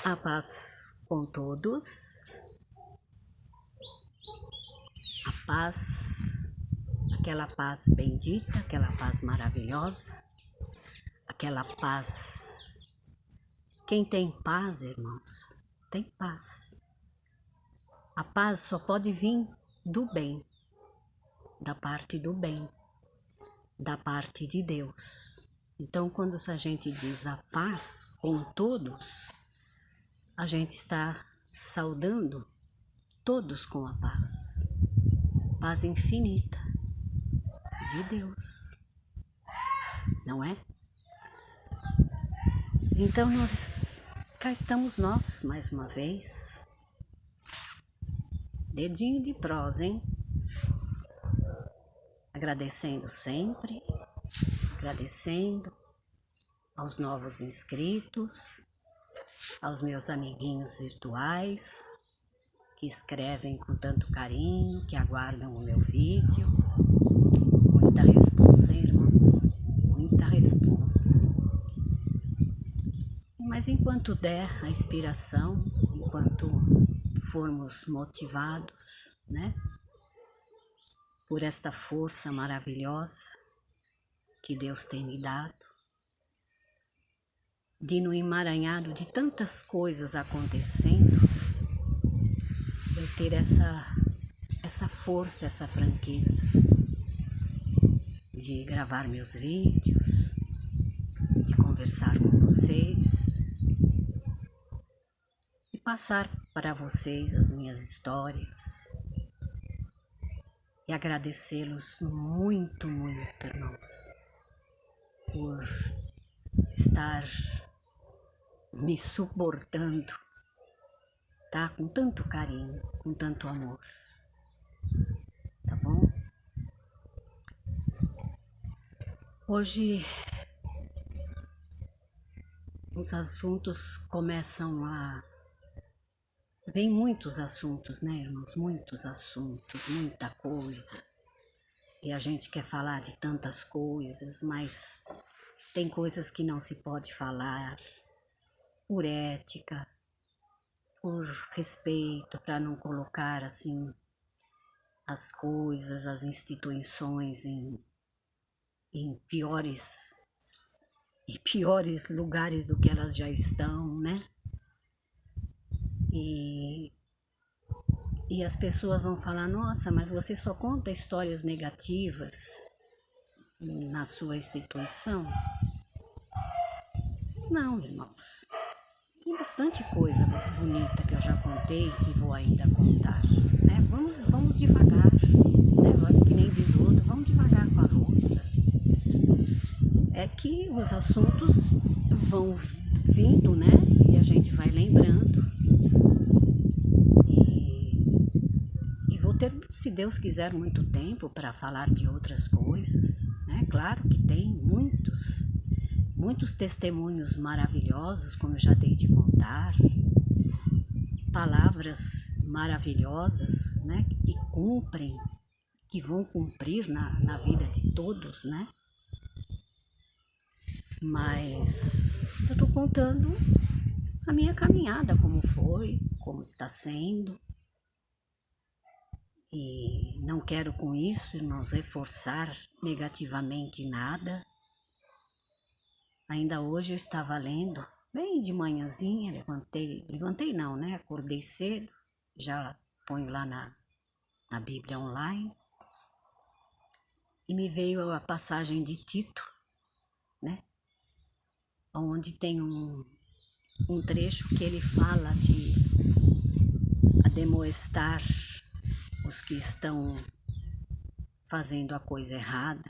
A paz com todos, a paz, aquela paz bendita, aquela paz maravilhosa, aquela paz. Quem tem paz, irmãos, tem paz. A paz só pode vir do bem, da parte do bem, da parte de Deus. Então, quando a gente diz a paz com todos, a gente está saudando todos com a paz. Paz infinita de Deus, não é? Então cá estamos nós mais uma vez. Dedinho de prosa, hein? Agradecendo sempre, agradecendo aos novos inscritos, aos meus amiguinhos virtuais que escrevem com tanto carinho, que aguardam o meu vídeo. Muita responsa, hein, irmãos? Muita responsa. Mas enquanto der a inspiração, enquanto formos motivados, né, por esta força maravilhosa que Deus tem me dado, de no emaranhado de tantas coisas acontecendo, eu ter essa força, essa franqueza de gravar meus vídeos, de conversar com vocês e passar para vocês as minhas histórias e agradecê-los muito, muito, irmãos, por estar me suportando, tá? Com tanto carinho, com tanto amor, tá bom? Hoje os assuntos começam a... Vem muitos assuntos, né, irmãos? Muitos assuntos, muita coisa. E a gente quer falar de tantas coisas, mas tem coisas que não se pode falar por ética, por respeito, para não colocar assim as coisas, as instituições em piores lugares do que elas já estão, né? E as pessoas vão falar, nossa, mas você só conta histórias negativas na sua instituição? Não, irmãos. Tem bastante coisa bonita que eu já contei e vou ainda contar, né? Vamos devagar, né? Que nem diz o outro, vamos devagar com a louça. É que os assuntos vão vindo, né? E a gente vai lembrando. E vou ter, se Deus quiser, muito tempo para falar de outras coisas, né? Claro que tem muitos testemunhos maravilhosos, como eu já dei de contar, palavras maravilhosas, né? Que cumprem, que vão cumprir na vida de todos, né? Mas eu estou contando a minha caminhada, como foi, como está sendo. E não quero com isso, irmãos, reforçar negativamente nada. Ainda hoje eu estava lendo, bem de manhãzinha, levantei não, né? Acordei cedo, já ponho lá na Bíblia online. E me veio a passagem de Tito, né? Onde tem um trecho que ele fala de ademoestar os que estão fazendo a coisa errada,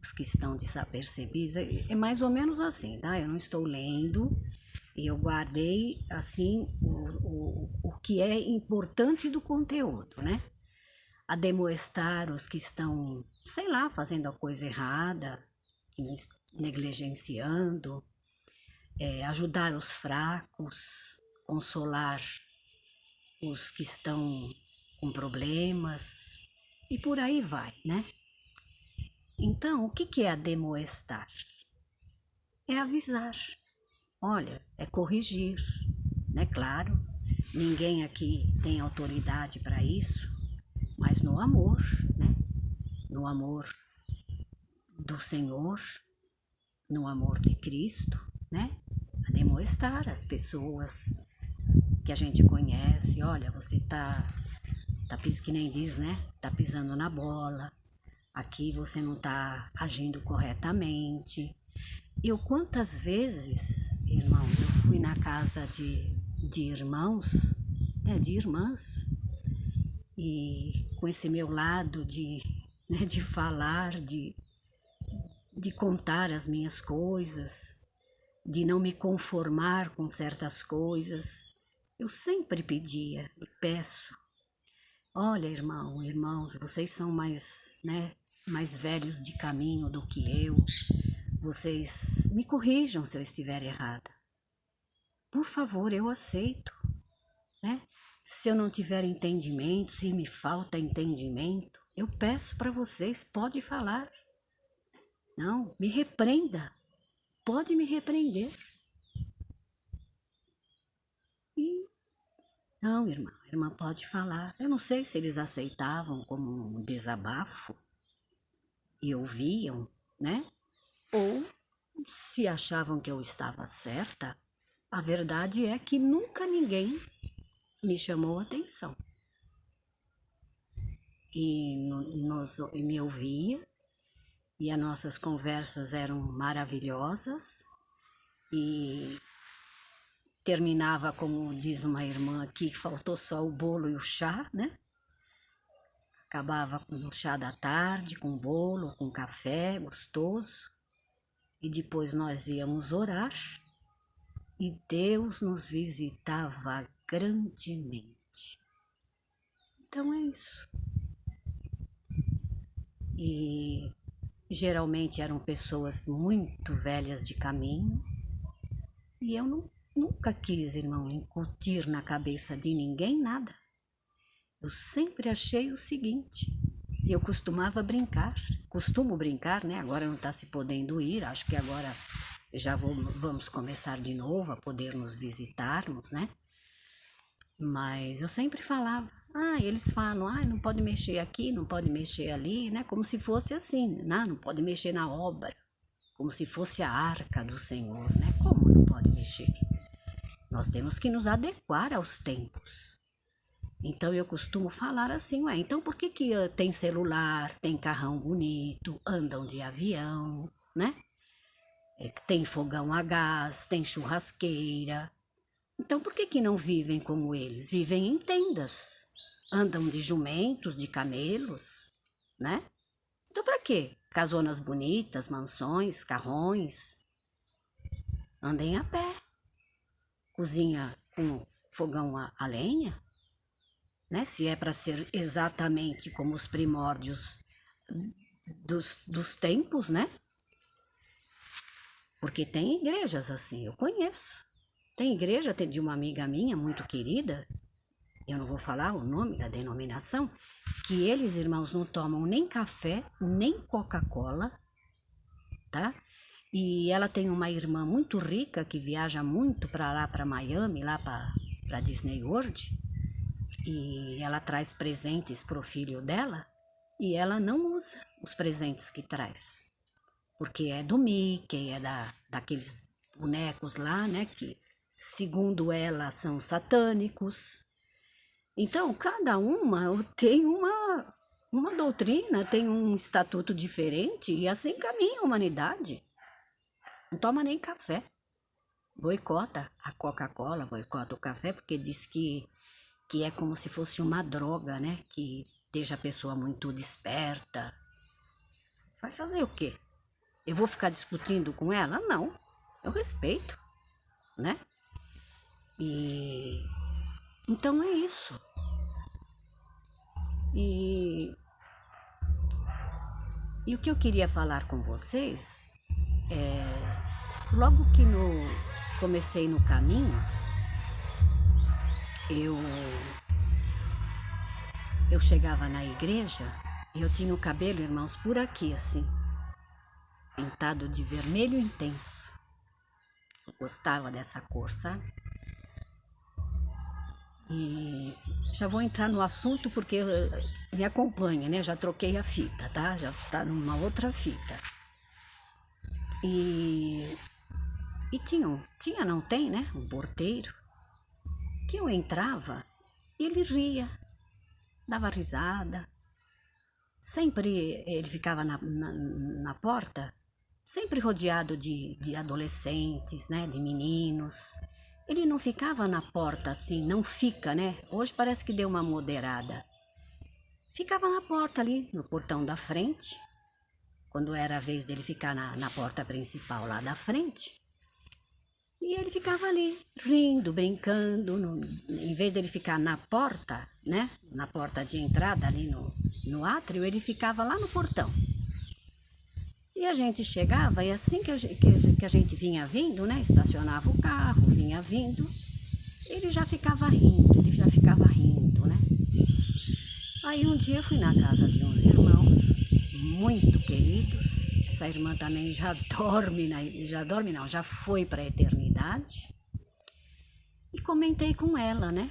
os que estão desapercebidos. É mais ou menos assim, tá? Eu não estou lendo e eu guardei assim o que é importante do conteúdo, né? Ademoestar os que estão, sei lá, fazendo a coisa errada, negligenciando, ajudar os fracos, consolar os que estão com problemas e por aí vai, né? Então, o que é ademoestar? É avisar, olha, é corrigir, né? Claro, ninguém aqui tem autoridade para isso, mas no amor, né? No amor do Senhor, no amor de Cristo, né? A demonstrar às pessoas que a gente conhece, olha, você tá que nem diz, né? Tá pisando na bola, aqui você não tá agindo corretamente. Eu quantas vezes, irmão, eu fui na casa de irmãos, né, de irmãs, e com esse meu lado né, de falar, de contar as minhas coisas, de não me conformar com certas coisas, eu sempre pedia e peço, olha, irmãos, vocês são mais, né, mais velhos de caminho do que eu, vocês me corrijam se eu estiver errada. Por favor, eu aceito, né? Se eu não tiver entendimento, se me falta entendimento, eu peço para vocês, pode falar. Não, me repreenda, pode me repreender. E não, irmã pode falar. Eu não sei se eles aceitavam como um desabafo e ouviam, né? Ou se achavam que eu estava certa. A verdade é que nunca ninguém me chamou a atenção. E me ouvia, e as nossas conversas eram maravilhosas, e terminava, como diz uma irmã aqui, que faltou só o bolo e o chá, né? Acabava com o chá da tarde, com bolo, com café gostoso, e depois nós íamos orar, e Deus nos visitava grandemente. Então é isso. E geralmente eram pessoas muito velhas de caminho, e eu nunca quis, irmão, incutir na cabeça de ninguém nada. Eu sempre achei o seguinte, eu costumo brincar, né? Agora não está se podendo ir, acho que agora já vamos começar de novo a poder nos visitarmos, né? Mas eu sempre falava, eles falam, não pode mexer aqui, não pode mexer ali, né? Como se fosse assim, não pode mexer na obra, como se fosse a arca do Senhor, né? Como não pode mexer? Nós temos que nos adequar aos tempos. Então eu costumo falar assim, então por que tem celular, tem carrão bonito, andam de avião, né? Tem fogão a gás, tem churrasqueira. Então por que não vivem como eles? Vivem em tendas, andam de jumentos, de camelos, né? Então para quê? Casonas bonitas, mansões, carrões. Andem a pé. Cozinha com fogão a lenha, né? Se é para ser exatamente como os primórdios dos tempos, né? Porque tem igrejas assim, eu conheço. Tem igreja de uma amiga minha muito querida, eu não vou falar o nome da denominação, que eles, irmãos, não tomam nem café, nem Coca-Cola, tá? E ela tem uma irmã muito rica que viaja muito para lá, para Miami, lá para Disney World, e ela traz presentes pro filho dela, e ela não usa os presentes que traz, porque é do Mickey, é daqueles bonecos lá, né, que segundo ela são satânicos. Então, cada uma tem uma doutrina, tem um estatuto diferente, e assim caminha a humanidade. Não toma nem café. Boicota a Coca-Cola, boicota o café, porque diz que é como se fosse uma droga, né? Que deixa a pessoa muito desperta. Vai fazer o quê? Eu vou ficar discutindo com ela? Não. Eu respeito, né? E então é isso. E o que eu queria falar com vocês é, logo que comecei no caminho, eu chegava na igreja e eu tinha o cabelo, irmãos, por aqui assim, pintado de vermelho intenso. Eu gostava dessa cor, sabe? E já vou entrar no assunto porque me acompanha, né? Já troquei a fita, tá? Já tá numa outra fita. E tinha, não tem, né? Um porteiro que eu entrava e ele ria, dava risada. Sempre ele ficava na porta, sempre rodeado de adolescentes, né? De meninos. Ele não ficava na porta assim, não fica, né? Hoje parece que deu uma moderada. Ficava na porta ali, no portão da frente, quando era a vez dele ficar na porta principal lá da frente. E ele ficava ali, rindo, brincando, em vez dele ficar na porta, né? Na porta de entrada ali no átrio, ele ficava lá no portão. E a gente chegava, e assim que a gente vinha vindo, né? Estacionava o carro, vinha vindo, ele já ficava rindo, né? Aí um dia eu fui na casa de uns irmãos, muito queridos. Essa irmã também já dorme não, já foi para a eternidade. E comentei com ela, né?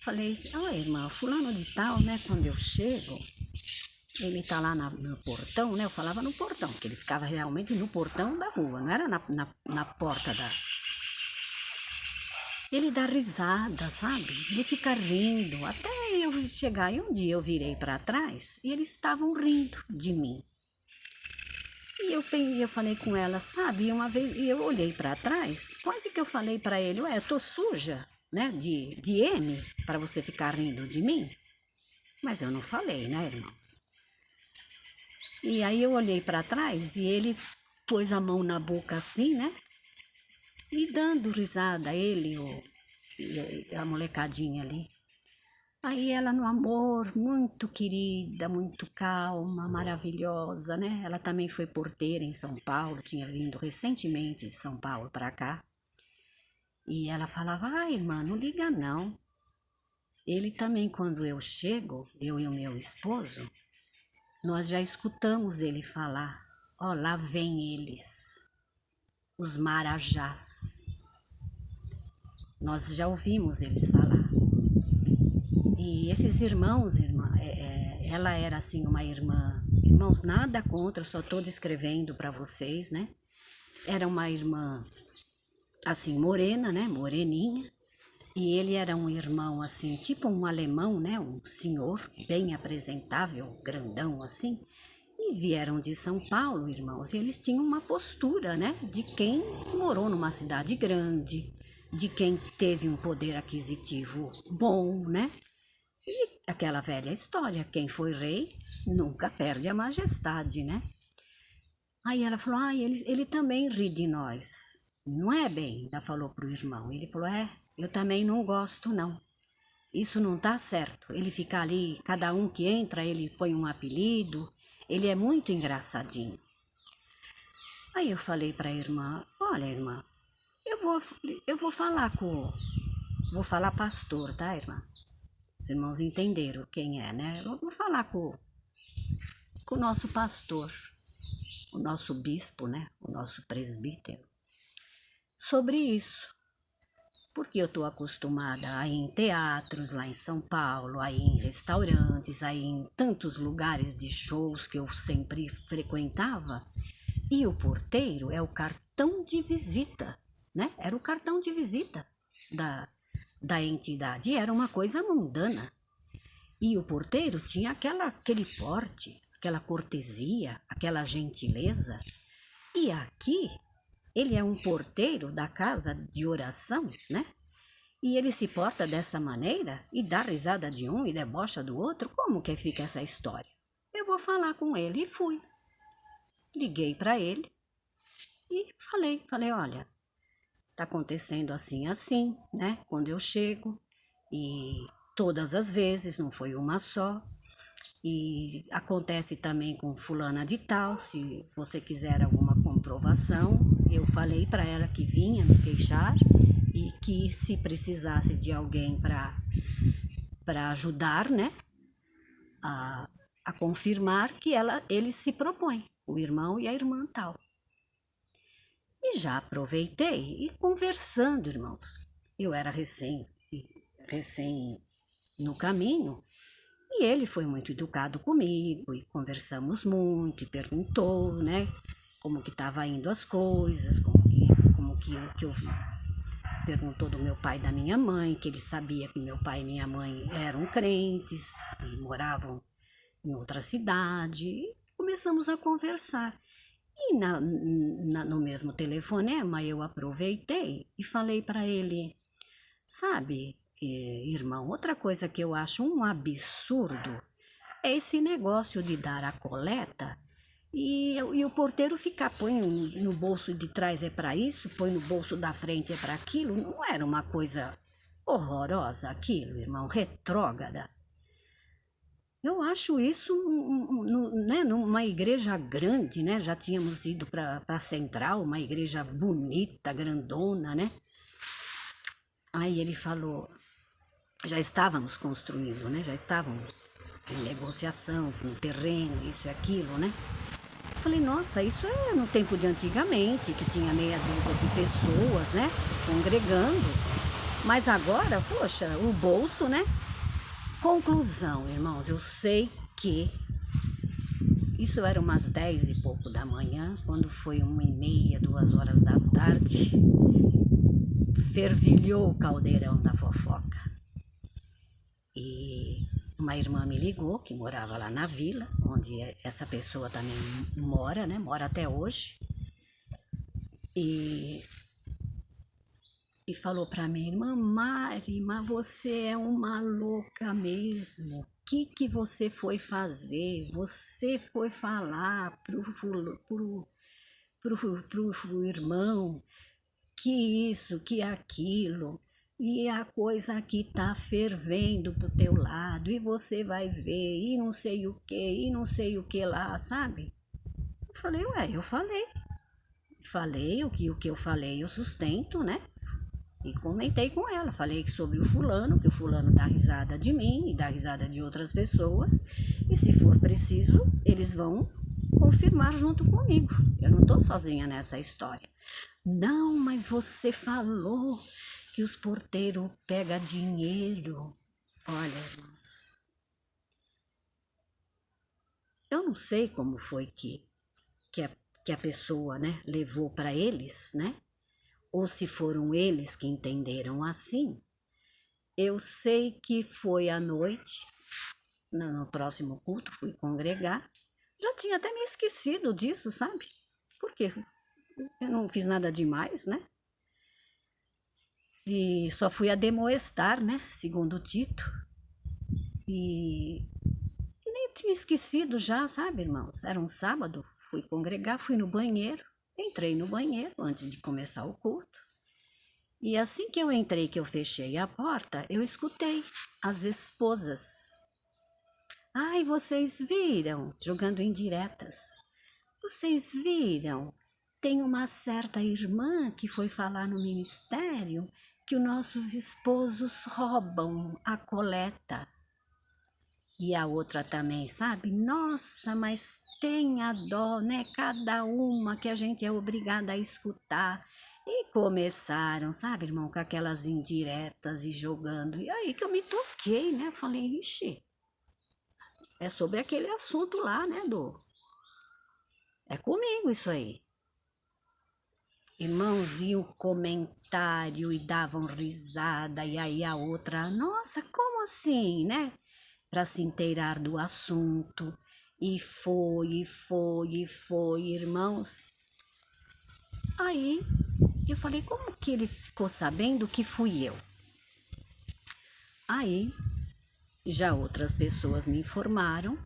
Falei assim, ó irmã, fulano de tal, né? Quando eu chego, ele tá lá no portão, né? Eu falava no portão, porque ele ficava realmente no portão da rua, não era na porta da... Ele dá risada, sabe? Ele fica rindo, até eu chegar. E um dia eu virei para trás e eles estavam rindo de mim. E eu falei com ela, sabe? Uma vez, e eu olhei para trás, quase que eu falei para ele, ué, eu tô suja, né? De M, para você ficar rindo de mim? Mas eu não falei, né, irmãos? E aí eu olhei para trás e ele pôs a mão na boca assim, né? E dando risada, ele, a molecadinha ali. Aí ela no amor, muito querida, muito calma, maravilhosa, né? Ela também foi porteira em São Paulo, tinha vindo recentemente de São Paulo para cá. E ela falava, irmã, não liga não. Ele também, quando eu chego, eu e o meu esposo, nós já escutamos ele falar, lá vem eles, os marajás. Nós já ouvimos eles falar. E esses irmãos, ela era assim uma irmã, irmãos, nada contra, só estou descrevendo para vocês, né? Era uma irmã assim morena, né? Moreninha. E ele era um irmão assim, tipo um alemão, né? Um senhor bem apresentável, grandão assim. E vieram de São Paulo, irmãos, e eles tinham uma postura, né? De quem morou numa cidade grande, de quem teve um poder aquisitivo bom, né? E aquela velha história, quem foi rei nunca perde a majestade, né? Aí ela falou, ele também ri de nós. Não é bem? Ela falou pro irmão. Ele falou, eu também não gosto não. Isso não tá certo. Ele fica ali, cada um que entra, ele põe um apelido. Ele é muito engraçadinho. Aí eu falei pra irmã, olha irmã, eu vou falar vou falar pastor, tá irmã? Os irmãos entenderam quem é, né? Eu vou falar com o nosso pastor, o nosso bispo, né? O nosso presbítero, sobre isso. Porque eu estou acostumada a ir em teatros lá em São Paulo, a ir em restaurantes, a ir em tantos lugares de shows que eu sempre frequentava. E o porteiro é o cartão de visita, né? Era o cartão de visita da entidade. E era uma coisa mundana. E o porteiro tinha aquele porte, aquela cortesia, aquela gentileza. E aqui, ele é um porteiro da casa de oração, né? E ele se porta dessa maneira e dá risada de um e debocha do outro. Como que fica essa história? Eu vou falar com ele. E fui. Liguei para ele e falei, olha, tá acontecendo assim, assim, né? Quando eu chego, e todas as vezes, não foi uma só. E acontece também com fulana de tal, se você quiser alguma comprovação. Eu falei para ela que vinha me queixar e que se precisasse de alguém para ajudar, né, a confirmar que ele se propõe, o irmão e a irmã tal. E já aproveitei e conversando, irmãos. Eu era recém no caminho, e ele foi muito educado comigo, e conversamos muito, e perguntou, né, como que estava indo as coisas, que eu vi. Perguntou do meu pai e da minha mãe, que ele sabia que meu pai e minha mãe eram crentes e moravam em outra cidade. E começamos a conversar. E no mesmo telefonema eu aproveitei e falei para ele, sabe, irmão, outra coisa que eu acho um absurdo é esse negócio de dar a coleta e o porteiro ficar, põe no bolso de trás é para isso, põe no bolso da frente é para aquilo. Não era uma coisa horrorosa aquilo, irmão, retrógrada? Eu acho isso, né, numa igreja grande, né? Já tínhamos ido para a Central, uma igreja bonita, grandona, né? Aí ele falou, já estávamos construindo, né? Já estávamos em negociação com terreno, isso e aquilo, né? Eu falei, nossa, isso é no tempo de antigamente, que tinha meia dúzia de pessoas, né? Congregando. Mas agora, poxa, o bolso, né? Conclusão, irmãos, eu sei que isso era umas 10 e pouco da manhã, quando foi 1h30, 2 horas da tarde, fervilhou o caldeirão da fofoca. E uma irmã me ligou, que morava lá na vila, onde essa pessoa também mora, né? Mora até hoje. E falou para mim, irmã Mari, mas você é uma louca mesmo. O que você foi fazer? Você foi falar pro irmão que isso, que aquilo, e a coisa aqui tá fervendo pro teu lado, e você vai ver, e não sei o que, e não sei o que lá, sabe? Eu falei, eu falei o que eu falei, eu sustento, né? E comentei com ela, falei sobre o fulano, que o fulano dá risada de mim e dá risada de outras pessoas, e se for preciso, eles vão confirmar junto comigo. Eu não tô sozinha nessa história. Não, mas você falou que os porteiros pegam dinheiro. Olha, irmãos, eu não sei como foi que a pessoa, né, levou para eles, né? Ou se foram eles que entenderam assim. Eu sei que foi à noite, no próximo culto, fui congregar. Já tinha até me esquecido disso, sabe? Porque eu não fiz nada demais, né? E só fui ademoestar, né? Segundo Tito. E nem tinha esquecido já, sabe, irmãos? Era um sábado, fui congregar, fui no banheiro. Entrei no banheiro antes de começar o culto. E assim que eu entrei, que eu fechei a porta, eu escutei as esposas. Ai, vocês viram? Jogando indiretas. Vocês viram? Tem uma certa irmã que foi falar no ministério que os nossos esposos roubam a coleta. E a outra também, sabe? Nossa, mas tenha dó, né? Cada uma que a gente é obrigada a escutar. E começaram, sabe, irmão, com aquelas indiretas e jogando. E aí que eu me toquei, né? Falei, ixi, é sobre aquele assunto lá, né, É comigo isso aí. Irmãos, iam comentário e davam risada, e aí a outra, nossa, como assim, né? Para se inteirar do assunto. E foi, irmãos. Aí eu falei, como que ele ficou sabendo que fui eu? Aí já outras pessoas me informaram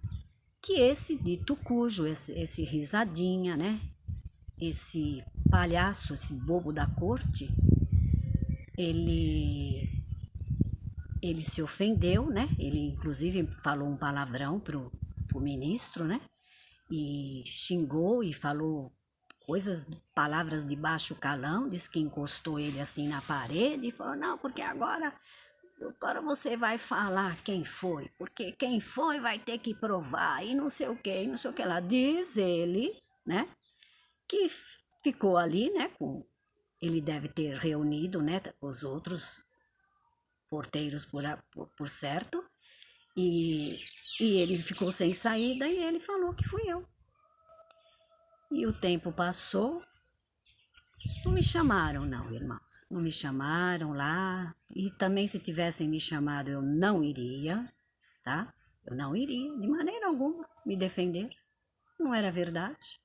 que esse dito cujo, esse risadinha, né? Esse palhaço, esse bobo da corte, ele se ofendeu, né? Ele inclusive falou um palavrão pro ministro, né? E xingou e falou palavras de baixo calão, disse que encostou ele assim na parede e falou, não, porque agora você vai falar quem foi, porque quem foi vai ter que provar, e não sei o que, e não sei o que lá. Diz ele, né, que ficou ali, né, ele deve ter reunido, né, os outros porteiros por certo, e ele ficou sem saída e ele falou que fui eu. E o tempo passou, não me chamaram não, irmãos, não me chamaram lá, e também se tivessem me chamado eu não iria, tá? Eu não iria, de maneira alguma, me defender, não era verdade.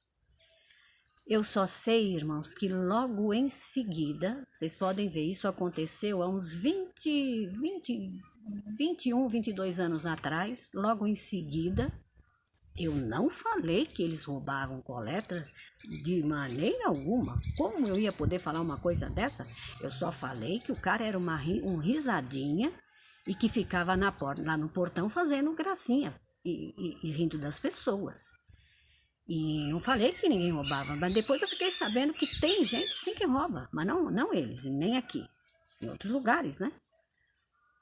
Eu só sei, irmãos, que logo em seguida, vocês podem ver, isso aconteceu há uns 21, 22 anos atrás, logo em seguida, eu não falei que eles roubavam coleta de maneira alguma. Como eu ia poder falar uma coisa dessa? Eu só falei que o cara era um risadinha e que ficava lá no portão fazendo gracinha e rindo das pessoas. E não falei que ninguém roubava, mas depois eu fiquei sabendo que tem gente sim que rouba, mas não eles, nem aqui, em outros lugares, né?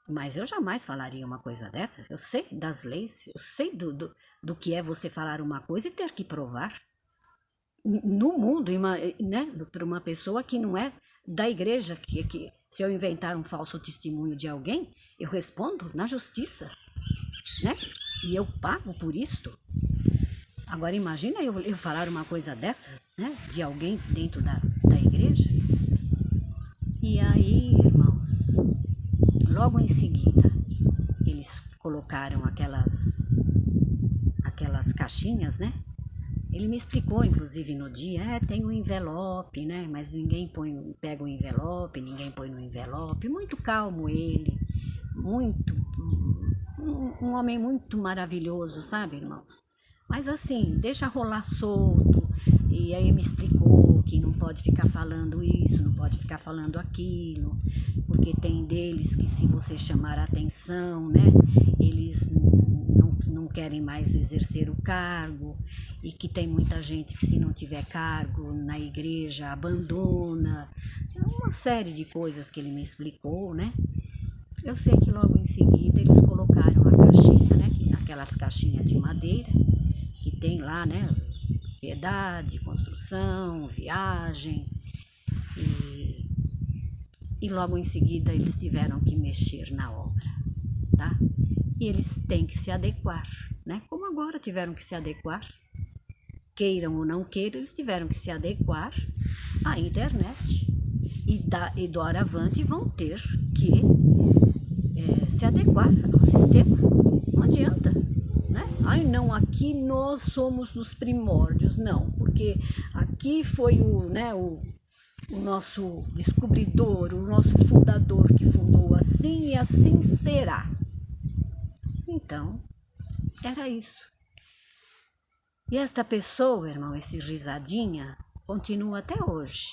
Mas eu jamais falaria uma coisa dessa. Eu sei das leis, eu sei do que é você falar uma coisa e ter que provar. No mundo, né, para uma pessoa que não é da igreja, que se eu inventar um falso testemunho de alguém, eu respondo na justiça, né? E eu pago por isto. Agora imagina eu falar uma coisa dessa, né, de alguém dentro da igreja. E aí, irmãos, logo em seguida, eles colocaram aquelas caixinhas, né? Ele me explicou, inclusive, no dia, tem um envelope, né? Mas ninguém pega o envelope, ninguém põe no envelope. Muito calmo ele, muito, um homem muito maravilhoso, sabe, irmãos? Mas assim, deixa rolar solto. E aí me explicou que não pode ficar falando isso, não pode ficar falando aquilo, porque tem deles que se você chamar a atenção, né, eles não querem mais exercer o cargo, e que tem muita gente que se não tiver cargo na igreja abandona, uma série de coisas que ele me explicou, né. Eu sei que logo em seguida eles colocaram a caixinha, né, aquelas caixinhas de madeira, que tem lá, né, piedade, construção, viagem, e logo em seguida eles tiveram que mexer na obra, tá? E eles têm que se adequar, né? Como agora tiveram que se adequar, queiram ou não queiram, eles tiveram que se adequar à internet, e do avante vão ter que se adequar ao sistema, não adianta. Né? Ai não, aqui nós somos dos primórdios, não, porque aqui foi o nosso descobridor, o nosso fundador que fundou assim e assim será. Então, era isso. E esta pessoa, irmão, esse risadinha, continua até hoje.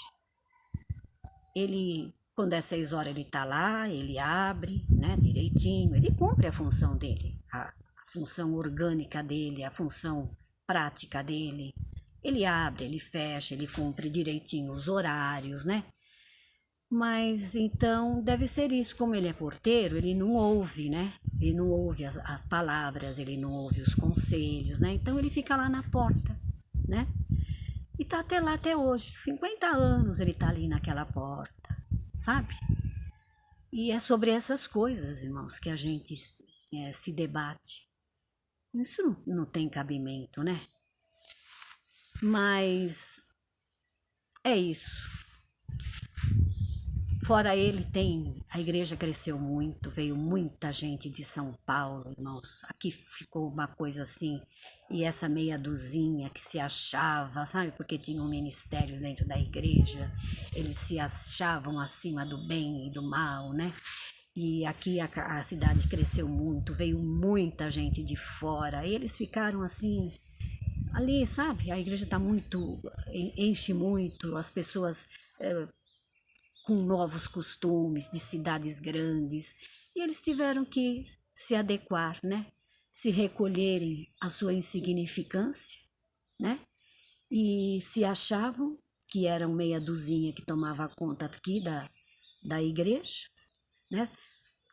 Ele, quando é 6 horas, ele tá lá, ele abre, né, direitinho, ele cumpre a função dele, a função orgânica dele, a função prática dele. Ele abre, ele fecha, ele cumpre direitinho os horários, né? Mas então deve ser isso, como ele é porteiro, ele não ouve, né? Ele não ouve as palavras, ele não ouve os conselhos, né? Então ele fica lá na porta, né? E tá até lá até hoje, 50 anos ele tá ali naquela porta, sabe? E é sobre essas coisas, irmãos, que a gente se debate. Isso não tem cabimento, né? Mas é isso. Fora ele, a igreja cresceu muito, veio muita gente de São Paulo, irmãos. Aqui ficou uma coisa assim, e essa meia duzinha que se achava, sabe? Porque tinha um ministério dentro da igreja, eles se achavam acima do bem e do mal, né? E aqui a cidade cresceu muito, veio muita gente de fora, e eles ficaram assim, ali, sabe? A igreja tá muito, enche muito, as pessoas com novos costumes de cidades grandes, e eles tiveram que se adequar, né? Se recolherem à sua insignificância, né? E se achavam que eram meia duzinha que tomava conta aqui da igreja, né?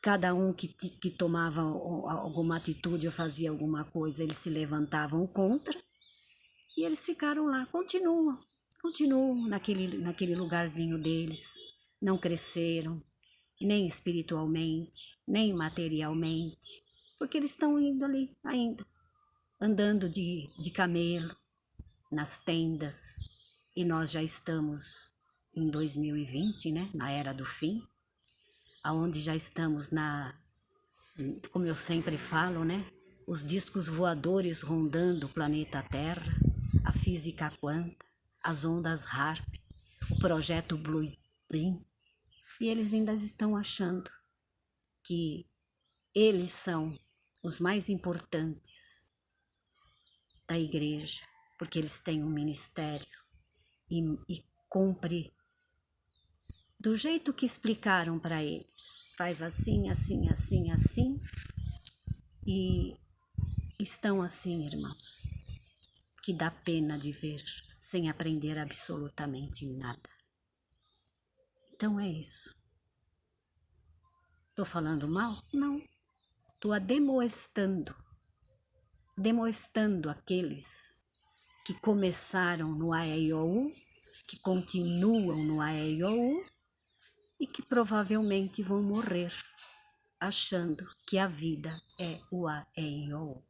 Cada um que tomava alguma atitude ou fazia alguma coisa, eles se levantavam contra, e eles ficaram lá, continuam naquele lugarzinho deles, não cresceram, nem espiritualmente, nem materialmente, porque eles estão indo ali ainda, andando de camelo, nas tendas, e nós já estamos em 2020, né, na era do fim, aonde já estamos como eu sempre falo, né, os discos voadores rondando o planeta Terra, a física quântica, as ondas HAARP, o projeto Blueprint, e eles ainda estão achando que eles são os mais importantes da igreja, porque eles têm um ministério e cumpre do jeito que explicaram para eles. Faz assim, assim, assim, assim, e estão assim, irmãos, que dá pena de ver, sem aprender absolutamente nada. Então é isso. Estou falando mal? Não. Estou demoestando aqueles que começaram no AEIOU, que continuam no AEIOU e que provavelmente vão morrer achando que a vida é o AEIOU.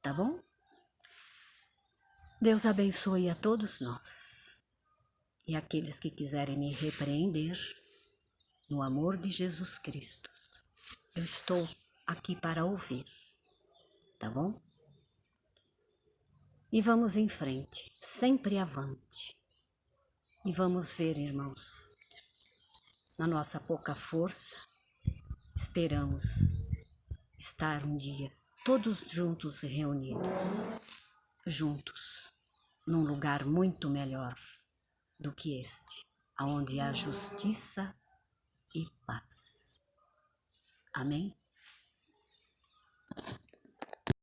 Tá bom? Deus abençoe a todos nós. E aqueles que quiserem me repreender, no amor de Jesus Cristo, eu estou aqui para ouvir. Tá bom? E vamos em frente, sempre avante. E vamos ver, irmãos, na nossa pouca força, esperamos estar um dia todos juntos reunidos, juntos, num lugar muito melhor do que este, onde há justiça e paz. Amém?